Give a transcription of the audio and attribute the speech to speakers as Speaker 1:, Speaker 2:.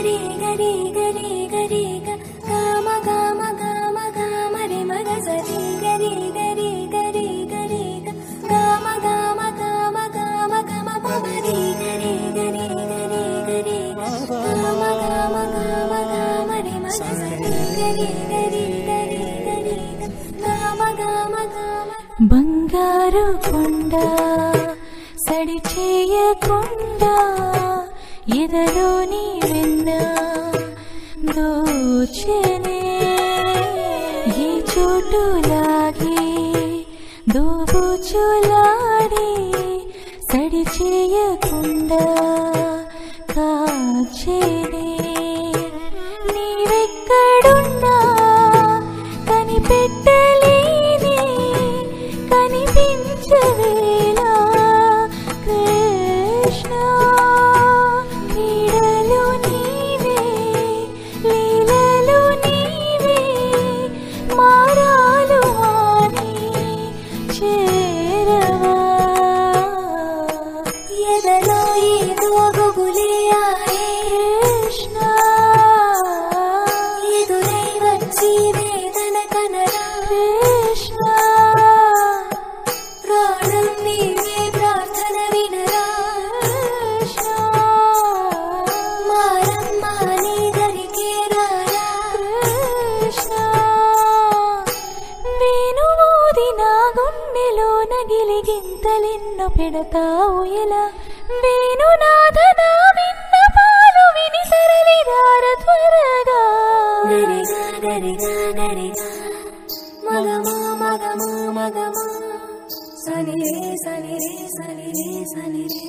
Speaker 1: रे गरे गरे गरे गाम गाम गाम गाम रे मग सरे गरे गरे गरे गरे गाम गाम गाम गाम गाम पम रे गरे गरे गरे गरे गाम गाम गाम गाम रे मग सरे गरे गरे गरे गरे गाम गाम गाम బంగారు కొండ సడి చేయకుండా ఎదలోని వెన్న దోచెనే ఈ చోటులాగే దోబుచులాడి సడి చేయకుండా కాచెనే నీవెక్కడున్నా కనిపెట్టలేని కనిపించవేలా కృష్ణ నీడలు నీవే లీలలు నీవే మారాలు హాని చేరవా ఎదలో ఏదో గుబులే ఆయే కృష్ణ ఎదురై వచ్చి వేదన కనరా కృష్ణ ప్రాణం నీవే ప్రార్థన వినరా కృష్ణ మారమ్మా నీ దరికే రారా కృష్ణ వేణువూది నా గుండెలో నగిలిగింతలెన్నో పెడతావు ఎలా వేణునాథ నా విన్నపాలు విని సరళిదార త్వరగా గరిగా గరిగా గరిగా మగమా మగమా మగమా సని రే సని రే సని రే సని రే